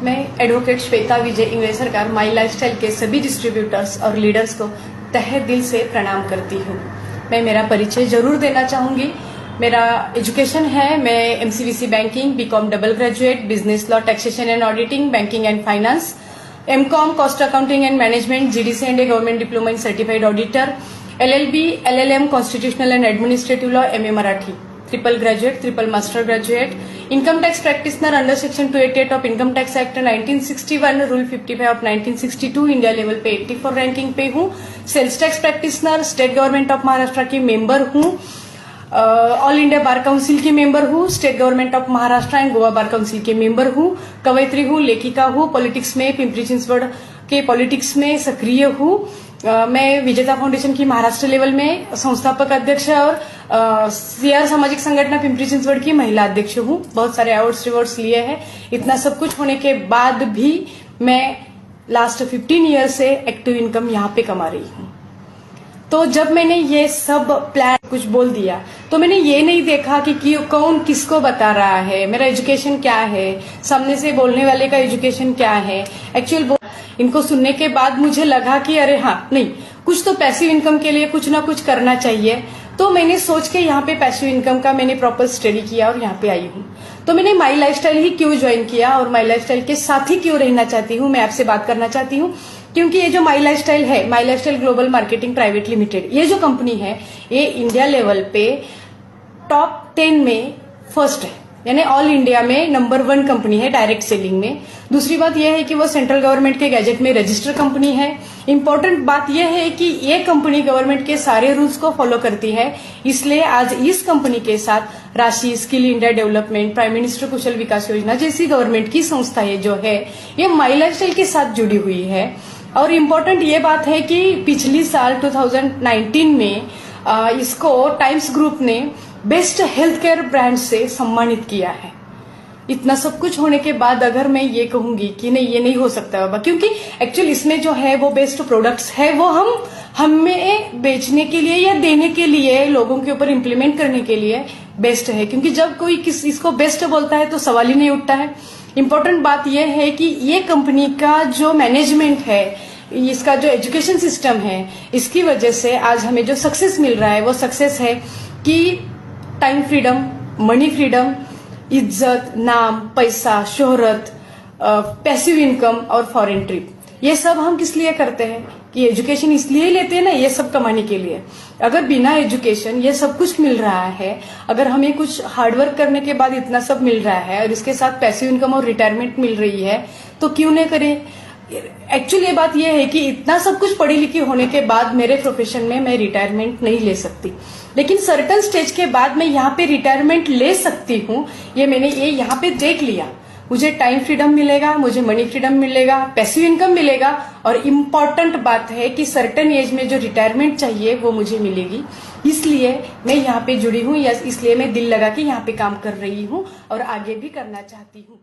मैं एडवोकेट श्वेता विजय इंग्रज सरकार माई लाइफस्टाइल के सभी डिस्ट्रीब्यूटर्स और लीडर्स को तहे दिल से प्रणाम करती हूँ। मैं मेरा परिचय जरूर देना चाहूंगी। मेरा एजुकेशन है, मैं MCVC banking, BCom double graduate, business law, taxation and auditing, banking and finance, MCom cost accounting and management, GDC and a government diploma in certified auditor, LLB, LLM, constitutional and administrative law, MA Marathi, triple graduate, triple master graduate, income tax practitioner under section 288 of income tax act 1961, rule 55 of 1962, India level पे 84 ranking पे हूँ। Sales tax practitioner, state government of Maharashtra की member हूँ, all India bar council की member हूँ, state government of Maharashtra and Goa bar council के member हूँ, कवयित्री हूँ, लेखिका हूँ, पॉलिटिक्स में पिंपरी चिंचवड के पॉलिटिक्स में सक्रिय हूँ। मैं विजेता फाउंडेशन की महाराष्ट्र लेवल में संस्थापक अध्यक्ष और सीआर सामाजिक संगठन पिंपरी चिंचवड की महिला अध्यक्ष हूँ। बहुत सारे अवार्ड्स रिवॉर्ड्स लिए हैं। इतना सब कुछ होने के बाद भी मैं लास्ट 15 ईयर से एक्टिव इनकम यहाँ पे कमा रही हूँ। तो जब मैंने ये सब प्लान कुछ बोल दिया तो मैंने ये नहीं देखा कि कौन किसको बता रहा है, मेरा एजुकेशन क्या है, सामने से बोलने वाले का एजुकेशन क्या है। एक्चुअल इनको सुनने के बाद मुझे लगा कि अरे हाँ, नहीं, कुछ तो पैसिव इनकम के लिए कुछ ना कुछ करना चाहिए। तो मैंने सोच के यहाँ पे पैसिव इनकम का मैंने प्रॉपर स्टडी किया और यहाँ पे आई हूँ। तो मैंने माई लाइफस्टाइल ही क्यों ज्वाइन किया और माई लाइफस्टाइल के साथ ही क्यों रहना चाहती हूँ, मैं आपसे बात करना चाहती हूँ। क्योंकि ये जो माई लाइफस्टाइल है, my lifestyle global marketing private limited, ये जो कंपनी है ये इंडिया लेवल पे टॉप 10 में फर्स्ट है, यानी ऑल इंडिया में नंबर 1 कंपनी है डायरेक्ट सेलिंग में। दूसरी बात यह है कि वो सेंट्रल गवर्नमेंट के गैजेट में रजिस्टर्ड कंपनी है। इंपॉर्टेंट बात यह है कि ये कंपनी गवर्नमेंट के सारे रूल्स को फॉलो करती है, इसलिए आज इस कंपनी के साथ राशि, skill India development, prime minister Kaushal Vikas Yojana जैसी गवर्नमेंट की संस्थाएं जो है ये माई लाइफस्टाइल के साथ जुड़ी हुई है। और इम्पोर्टेंट ये बात है कि पिछली साल 2019 में इसको टाइम्स ग्रुप ने बेस्ट हेल्थ केयर ब्रांड से सम्मानित किया है। इतना सब कुछ होने के बाद अगर मैं ये कहूंगी कि नहीं, ये नहीं हो सकता बाबा, क्योंकि एक्चुअली इसमें जो है वो बेस्ट प्रोडक्ट्स है, वो हमें बेचने के लिए या देने के लिए, लोगों के ऊपर इम्प्लीमेंट करने के लिए बेस्ट है। क्योंकि जब कोई इसको बेस्ट बोलता है तो सवाल ही नहीं उठता है। इम्पोर्टेंट बात यह है कि ये कंपनी का जो मैनेजमेंट है, इसका जो एजुकेशन सिस्टम है, इसकी वजह से आज हमें जो सक्सेस मिल रहा है वो सक्सेस है कि टाइम फ्रीडम, मनी फ्रीडम, इज्जत, नाम, पैसा, शोहरत, पैसिव इनकम और फॉरेन ट्रिप। ये सब हम किस लिए करते हैं कि एजुकेशन इसलिए लेते हैं ना, ये सब कमाने के लिए। अगर बिना एजुकेशन ये सब कुछ मिल रहा है, अगर हमें कुछ हार्डवर्क करने के बाद इतना सब मिल रहा है और इसके साथ पैसिव इनकम और रिटायरमेंट मिल रही है, तो क्यों नहीं करें। एक्चुअली ये बात यह है कि इतना सब कुछ पढ़ी लिखी होने के बाद मेरे प्रोफेशन में मैं रिटायरमेंट नहीं ले सकती, लेकिन सर्टन स्टेज के बाद मैं यहाँ पे रिटायरमेंट ले सकती हूँ। ये मैंने यहाँ पे देख लिया। मुझे टाइम फ्रीडम मिलेगा, मुझे मनी फ्रीडम मिलेगा, पैसिव इनकम मिलेगा, और इम्पॉर्टेंट बात है कि सर्टन एज में जो रिटायरमेंट चाहिए वो मुझे मिलेगी। इसलिए मैं यहाँ पे जुड़ी हूँ, या इसलिए मैं दिल लगा के यहाँ पे काम कर रही हूँ और आगे भी करना चाहती हूँ।